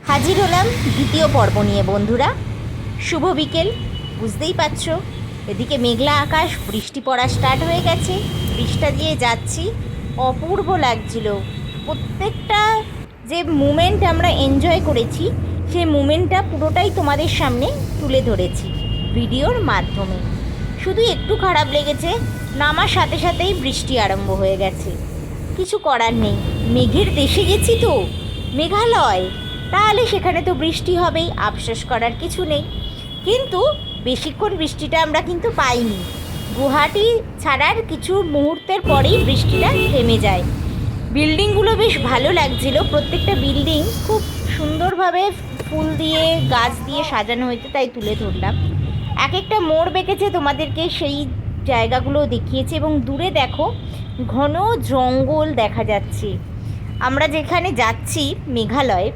হাজির হলাম দ্বিতীয় পর্ব নিয়ে বন্ধুরা। শুভ বিকেল, বুঝতেই পারছো এদিকে মেঘলা আকাশ, বৃষ্টি পড়া স্টার্ট হয়ে গেছে। বৃষ্টিটা দিয়ে যাচ্ছি, অপূর্ব লাগছিল। প্রত্যেকটা যে মুমেন্ট আমরা এনজয় করেছি সেই মুমেন্টটা পুরোটাই তোমাদের সামনে তুলে ধরেছি ভিডিওর মাধ্যমে। শুধু একটু খারাপ লেগেছে, নামার সাথে সাথেই বৃষ্টি আরম্ভ হয়ে গেছে। কিছু করার নেই, মেঘের দেশে গেছি তো, মেঘালয়, তাহলে সেখানে তো বৃষ্টি হবেই, আফসোস করার কিছু নেই। কিন্তু বেশিক্ষণ বৃষ্টিটা আমরা কিন্তু পাইনি। গুয়াহাটি ছাড়ার কিছু মুহূর্তের পরেই বৃষ্টিটা থেমে যায়। বিল্ডিংগুলো বেশ ভালো লাগছিল, প্রত্যেকটা বিল্ডিং খুব সুন্দরভাবে ফুল দিয়ে গাছ দিয়ে সাজানো হয়েছে, তাই তুলে ধরলাম। এক একটা মোড় বেঁকেছে, তোমাদেরকে সেই জায়গাগুলো দেখিয়েছে। এবং দূরে দেখো ঘন জঙ্গল দেখা যাচ্ছে। আমরা যেখানে যাচ্ছি মেঘালয়,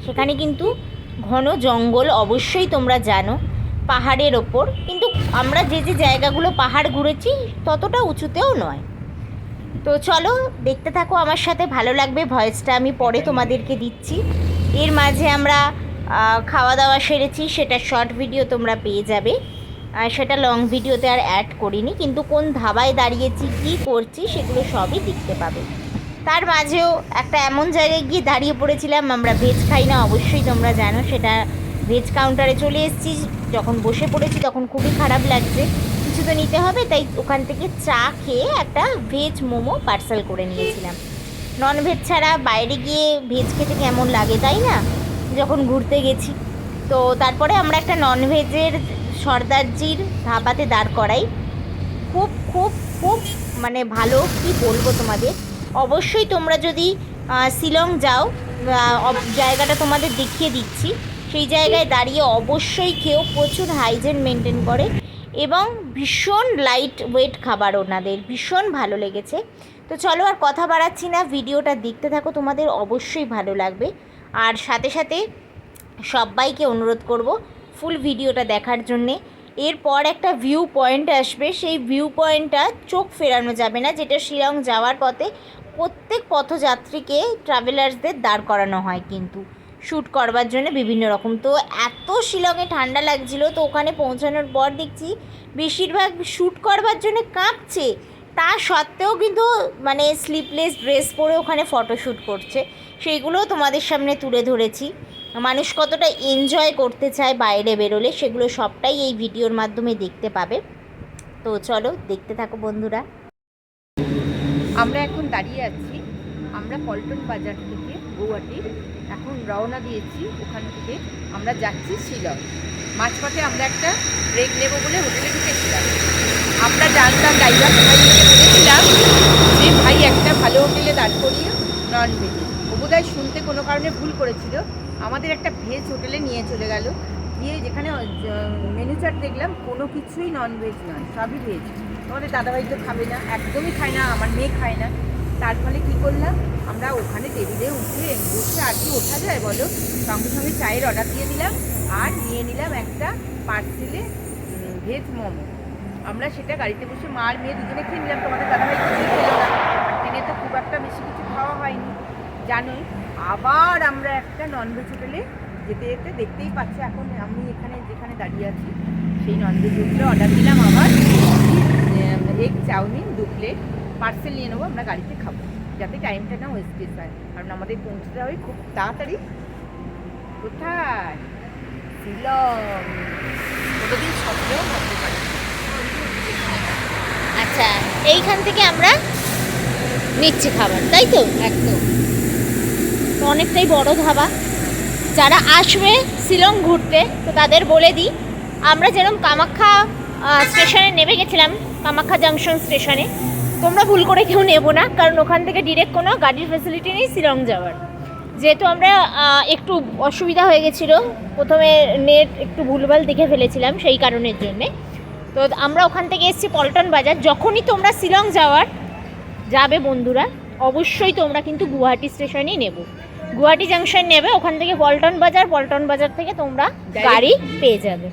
সেখানে কিন্তু ঘন জঙ্গল, অবশ্যই তোমরা জানো, পাহাড়ের ওপর। কিন্তু আমরা যে যে জায়গাগুলো পাহাড় ঘুরেছি ততটা উঁচুতেও নয়। তো চলো দেখতে থাকো আমার সাথে, ভালো লাগবে। ভয়েসটা আমি পরে তোমাদেরকে দিচ্ছি। এর মাঝে আমরা খাওয়া দাওয়া সেরেছি, সেটা শর্ট ভিডিও তোমরা পেয়ে যাবে। সেটা লং ভিডিওতে আর অ্যাড করিনি, কিন্তু কোন ধাবায় দাঁড়িয়েছি, কী করছি, সেগুলো সবই দেখতে পাবে। তার মাঝেও একটা এমন জায়গায় গিয়ে দাঁড়িয়ে পড়েছিলাম, আমরা ভেজ খাই না, অবশ্যই তোমরা জানো সেটা। ভেজ কাউন্টারে চলে এসেছি, যখন বসে পড়েছি তখন খুবই খারাপ লাগছে, কিছু তো নিতে হবে, তাই ওখান থেকে চা খেয়ে একটা ভেজ মোমো পার্সেল করে নিয়েছিলাম। নন ভেজ ছাড়া বাইরে গিয়ে ভেজ খেতে কেমন লাগে, তাই না, যখন ঘুরতে গেছি। তো তারপরে আমরা একটা নন ভেজের সর্দারজির ধাবাতে দাঁড় করাই। খুব খুব খুব মানে ভালো, কি বলবো তোমাদের। অবশ্যই তোমরা যদি শিলং যাও, জায়গাটা তোমাদের দেখিয়ে দিচ্ছি, সেই জায়গায় দাঁড়িয়ে অবশ্যই খেয়েও। প্রচুর হাইজেন মেনটেন করে এবং ভীষণ লাইট ওয়েট খাবার, ওনাদের ভীষণ ভালো লেগেছে। তো চলো আর কথা বাড়াচ্ছি না, ভিডিওটা দেখতে থাকো, তোমাদের অবশ্যই ভালো লাগবে। আর সাথে সাথে সবাইকে অনুরোধ করব ফুল ভিডিওটা দেখার জন্যে। এরপর একটা ভিউ পয়েন্ট আসবে, সেই ভিউ পয়েন্টটা চোখ ফেরানো যাবে না, যেটা শিলং যাওয়ার পথে প্রত্যেক পথযাত্রীকে, ট্রাভেলার্সদের দাঁড় করানো হয় কিন্তু শ্যুট করবার জন্য বিভিন্ন রকম। তো এত শিলংয়ে ঠান্ডা লাগছিল, তো ওখানে পৌঁছানোর পর দেখছি বেশিরভাগ শ্যুট করবার জন্য কাঁপছে, তা সত্ত্বেও কিন্তু মানে স্লিপলেস ড্রেস পরে ওখানে ফটোশ্যুট করছে। সেইগুলোও তোমাদের সামনে তুলে ধরেছি। মানুষ কতটা এনজয় করতে চায় বাইরে বেরোলে, সেগুলো সবটাই এই ভিডিওর মাধ্যমে দেখতে পাবে। তো চলো দেখতে থাকো বন্ধুরা। আমরা এখন দাঁড়িয়ে আছি, আমরা পল্টন বাজার থেকে গৌহাটি এখন রওনা দিয়েছি। ওখান থেকে আমরা যাচ্ছি শিলং। মাঝপথে আমরা একটা ব্রেক নেব বলে হোটেলে ঢুকেছিলাম। আমরা জানতাম, ড্রাইভার ভাইকে বলেছিলাম যে ভাই একটা ভালো হোটেলে দাঁড় করিয়ে নন ভেজ। ও বোধহয় শুনতে কোনো কারণে ভুল করেছিল, আমাদের একটা ভেজ হোটেলে নিয়ে চলে গেল। গিয়ে যেখানে মেনু চার্ট দেখলাম, কোনো কিছুই নন ভেজ নয়, সবই ভেজ। আমাদের দাদাভাই তো খাবে না, একদমই খায় না, আমার মেয়ে খায় না। তার ফলে কী করলাম, আমরা ওখানে টেবিলে বসে আর কি ওঠা যায় বলো, সঙ্গে সঙ্গে চায়ের অর্ডার দিয়ে দিলাম আর নিয়ে নিলাম একটা পার্সেলে ভেজ মোমো। আমরা সেটা গাড়িতে বসে মা আর মেয়ে দুজনে খেয়ে নিলাম। তোমাদের দাদাভাই কিছুই খেলো না, আর ট্রেনে তো খুব একটা বেশি কিছু খাওয়া হয়নি জানোই। আবার আমরা একটা ননভেজ হোটেলে যেতে যেতে দেখতেই পাচ্ছি, এখন আমি এখানে যেখানে দাঁড়িয়ে আছি সেই ননভেজ হোটেলে অর্ডার দিলাম আবার এগ চাউমিন 2 প্লেট পার্সেল নিয়ে নেবো। আমরা গাড়িতে খাবো যাতে টাইমটা না ওয়েস্টেজ হয়, কারণ আমাদের পৌঁছতে হবে খুব তাড়াতাড়ি। কোথায়? শিলং। কোনোদিন স্বপ্নেও ভাবতে পারি। আচ্ছা, এইখান থেকে আমরা নিচ্ছি খাবার, তাই তো? একদম তো অনেকটাই বড় ধাবা। যারা আসবে শিলং ঘুরতে, তো তাদের বলে দিই, আমরা যেরকম কামাখ্যা স্টেশনে নেমে গেছিলাম, কামাখ্যা জাংশন স্টেশনে, তোমরা ভুল করে কেউ নেবো না, কারণ ওখান থেকে ডিরেক্ট কোনো গাড়ির ফ্যাসিলিটি নেই শিলং যাওয়ার। যেহেতু আমরা একটু অসুবিধা হয়ে গেছিলো, প্রথমে নেট একটু ভুলভাল দেখে ফেলেছিলাম, সেই কারণের জন্যে। তো আমরা ওখান থেকে এসেছি পল্টন বাজার। যখনই তোমরা শিলং যাবে বন্ধুরা, অবশ্যই তোমরা কিন্তু গুয়াহাটি স্টেশনেই নেবে, গুয়াহাটি জাংশন নেবে, ওখান থেকে পল্টন বাজার থেকে তোমরা গাড়ি পেয়ে যাবে।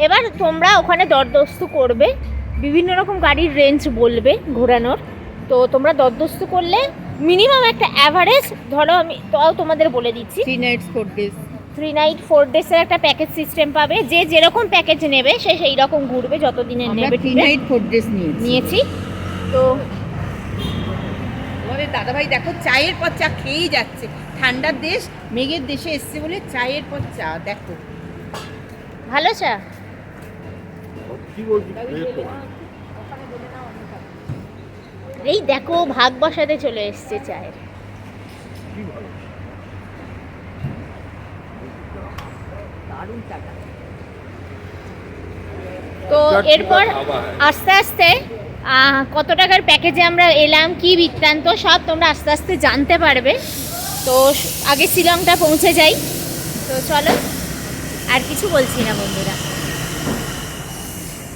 এবার তোমরা ওখানে দরদস্তু করবে, বিভিন্ন রকম গাড়ির রেঞ্জ বলবে ঘোরানোর। তো তোমরা দরদস্তু করলে মিনিমাম একটা অ্যাভারেজ ধরো, আমি তাও তোমাদের বলে দিচ্ছি, 3 nights 4 days। 3 নাইট 4 ডেজের একটা প্যাকেজ সিস্টেম পাবে। যে যেরকম প্যাকেজ নেবে সে সেই রকম ঘুরবে, যত দিনের আমরা নেবে 3 night 4 days নিয়েছি। তো আমাদের দাদাভাই দেখো চায়ের পর চা খেয়েই যাচ্ছে। ঠান্ডার দেশ, মেঘের দেশে এসছে বলে চায়ের পর চা। দেখো ভালো চা। এই দেখো ভাগ বসাতে চলে এসছে চায়ের। দারুণ চাটা। তো এরপর আস্তে আস্তে কত টাকার প্যাকেজে আমরা এলাম, কি বৃত্তান্ত সব তোমরা আস্তে আস্তে জানতে পারবে। তো আগে শিলংটা পৌঁছে যাই। তো চলো, আর কিছু বলছি না বন্ধুরা,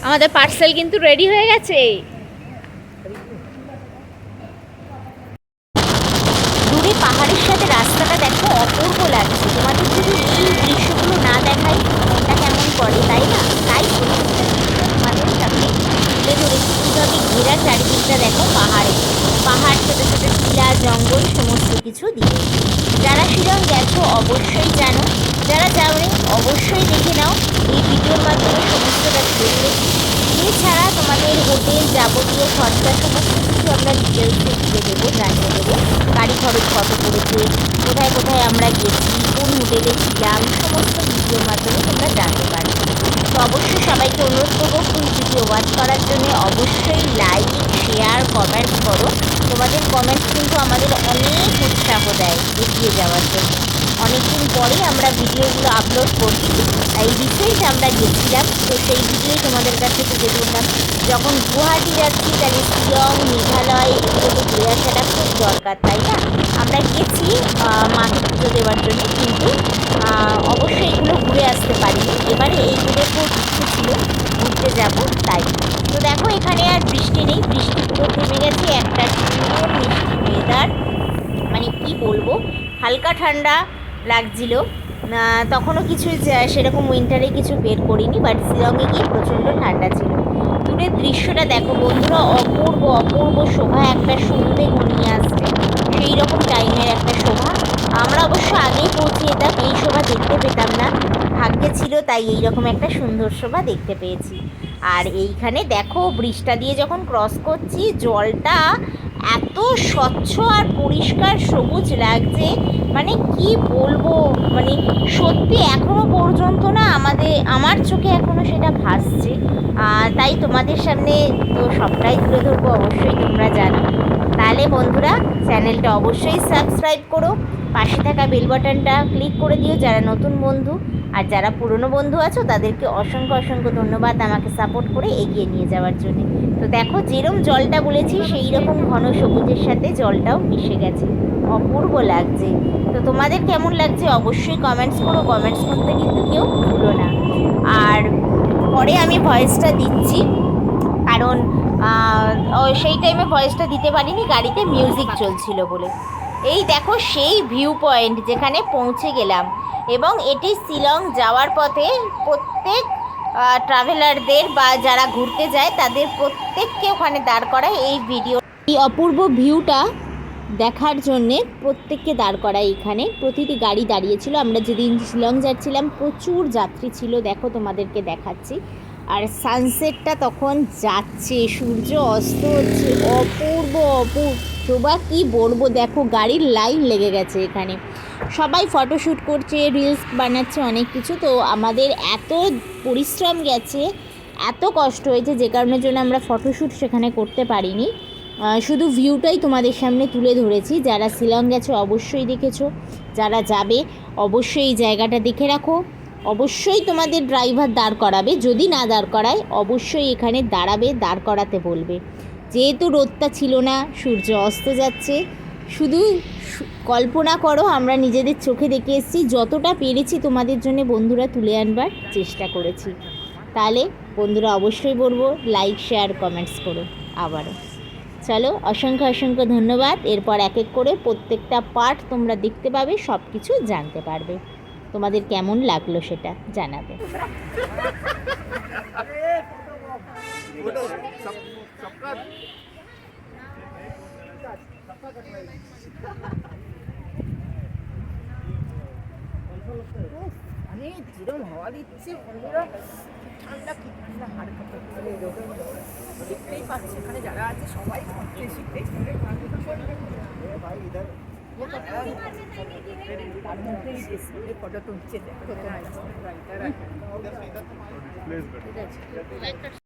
আমাদের পার্সেল কিন্তু রেডি হয়ে গেছে। দূরে পাহাড়ের সাথে রাস্তাটা দেখো, অপূর্ব লাগছে। তোমাদের যদি এই দৃশ্যগুলো না দেখাই মনটা কেমন করে, তাই না? তাই তোমাদের সাথে তুলে ধরেছি কীভাবে ঘেরা চারিদিকটা দেখো পাহাড়ে, পাহাড়, ছোটো ছোটো টিলা, জঙ্গল, সমস্ত কিছু দিয়ে। যারা শিলং গেছো অবশ্যই জানো, যারা যাওনি অবশ্যই দেখে নাও। এই ভিডিওর মাধ্যমে সমস্তটা তুলে এছাড়া তোমাদের হোটেল যাবতীয় খরচা সমস্ত কিছু আমরা ডিটেলসে দিয়ে দেবো, জানিয়ে দেবো। গাড়ি খরচ কত পড়েছে, কোথায় কোথায় আমরা গেছি, কোন হোটেলে ছিলাম, সমস্ত ভিডিওর মাধ্যমে তোমরা জানতে পারবে। তো অবশ্যই সবাইকে অনুরোধ করবো ফুল ভিডিও ওয়াচ করার জন্য। অবশ্যই লাইক, শেয়ার, কমেন্ট করো। তোমাদের কমেন্টস কিন্তু আমাদের অনেক উৎসাহ দেয় এগিয়ে যাওয়ার জন্য। অনেকদিন পরে আমরা ভিডিওগুলো আপলোড করছি। এই রিসেন্ট আমরা গেছিলাম, তো সেই ভিডিও তোমাদের কাছে তুলে ধরলাম। যখন গুয়াহাটি যাচ্ছি তাহলে শিলং, মেঘালয় এগুলোতে ঘুরে আসাটা খুব দরকার, তাই না? আমরা গেছি মাকে পুজো দেওয়ার জন্য, কিন্তু অবশ্যই এগুলো ঘুরে আসতে পারিনি। এবারে এইগুলো খুব ইচ্ছে ছিল ঘুরতে যাব, তাই। তো দেখো এখানে আর বৃষ্টি নেই, বৃষ্টি পুরো থেমে গেছে। একটা সুন্দর মিষ্টি ওয়েদার, মানে কি বলবো, হালকা ঠান্ডা লাগছিল। তখনও কিছু সেরকম উইন্টারে কিছু বের করিনি, বাট শিলংয়ে গিয়ে প্রচণ্ড ঠান্ডা ছিল। দূরের দৃশ্যটা দেখো বন্ধুরা, অপূর্ব অপূর্ব শোভা, একটা সন্ধে ঘনিয়ে আসছে, সেই রকম টাইমের একটা শোভা। আমরা অবশ্য আগেই পৌঁছে যেতাম, এই শোভা দেখতে পেতাম না। ভাগ্যে ছিল তাই এইরকম একটা সুন্দর শোভা দেখতে পেয়েছি। আর এইখানে দেখো ব্রিজটা দিয়ে যখন ক্রস করছি, জলটা এত স্বচ্ছ আর পরিষ্কার সবুজ লাগছে, মানে কি বলবো, মানে সত্যি এখনো পর্যন্ত না আমার চোখে এখনো সেটা ভাসছে। তাই তোমাদের সামনে তো সবটাই তুলে ধরবো, অবশ্যই তোমরা জানো। তাহলে বন্ধুরা চ্যানেলটা অবশ্যই সাবস্ক্রাইব করো, পাশে থাকা বেল বাটনটা ক্লিক করে দিও যারা নতুন বন্ধু। আর যারা পুরনো বন্ধু আছো তাদেরকে অসংখ্য অসংখ্য ধন্যবাদ আমাকে সাপোর্ট করে এগিয়ে নিয়ে যাওয়ার জন্য। তো দেখো যেরকম জলটা বলেছি সেই রকম ঘন সবুজের সাথে জলটাও মিশে গেছে, অপূর্ব লাগছে। তো তোমাদের কেমন লাগছে অবশ্যই কমেন্টস করো, কমেন্টস করতে কিন্তু কেউ ভুলো না। আর পরে আমি ভয়েসটা দিচ্ছি, কারণ সেই টাইমে ভয়েসটা দিতে পারিনি, গাড়িতে মিউজিক চলছিল বলে। এই দেখো সেই ভিউ পয়েন্ট যেখানে পৌঁছে গেলাম, এবং এটি শিলং যাওয়ার পথে প্রত্যেক ট্রাভেলারদের বা যারা ঘুরতে যায় তাদের প্রত্যেককে ওখানে দাঁড় করায় এই অপূর্ব ভিউটা দেখার জন্যে, প্রত্যেককে দাঁড় করায় এখানে। প্রতিটি গাড়ি দাঁড়িয়েছিল। আমরা যেদিন শিলং যাচ্ছিলাম প্রচুর যাত্রী ছিল, দেখো তোমাদেরকে দেখাচ্ছি। আর সানসেটটা তখন যাচ্ছে, সূর্য অস্ত হচ্ছে, অপূর্ব শোভা, কী বলবো। দেখো গাড়ির লাইন লেগে গেছে এখানে, সবাই ফটোশ্যুট করছে, রিলস বানাচ্ছে, অনেক কিছু। তো আমাদের এত পরিশ্রম গেছে, এত কষ্ট হয়েছে, যে কারণের জন্য আমরা ফটোশ্যুট সেখানে করতে পারিনি, শুধু ভিউটাই তোমাদের সামনে তুলে ধরেছি। যারা শিলং গেছো অবশ্যই দেখেছো, যারা যাবে অবশ্যই এই জায়গাটা দেখে রাখো। অবশ্যই তোমাদের ড্রাইভার দাঁড় করাবে, যদি না দাঁড় করায় অবশ্যই এখানে দাঁড়াবে, দাঁড় করাতে বলবে। যেহেতু রোদটা ছিল না, সূর্য অস্ত যাচ্ছে, শুধু কল্পনা করো, আমরা নিজেদের চোখে দেখে এসেছি, যতটা পেরেছি তোমাদের জন্য বন্ধুরা তুলে আনবার চেষ্টা করেছি। তাহলে বন্ধুরা অবশ্যই বলবো লাইক, শেয়ার, কমেন্টস করো। আবারও চলো, অসংখ্য অসংখ্য ধন্যবাদ। এরপর এক এক করে প্রত্যেকটা পার্ট তোমরা দেখতে পাবে, সব কিছু জানতে পারবে। তোমাদের কেমন লাগলো সেটা জানাবে। অনেক যেরকম হাওয়া দিচ্ছে বন্ধুরা, কি ঠান্ডা হাড় কাঁপা দেখতেই পাচ্ছে এখানে যারা আছে সবাই ঘুরতে শীতে তার মধ্যেই ফটো তুলছে দেখো তোমরা। ঠিক আছে।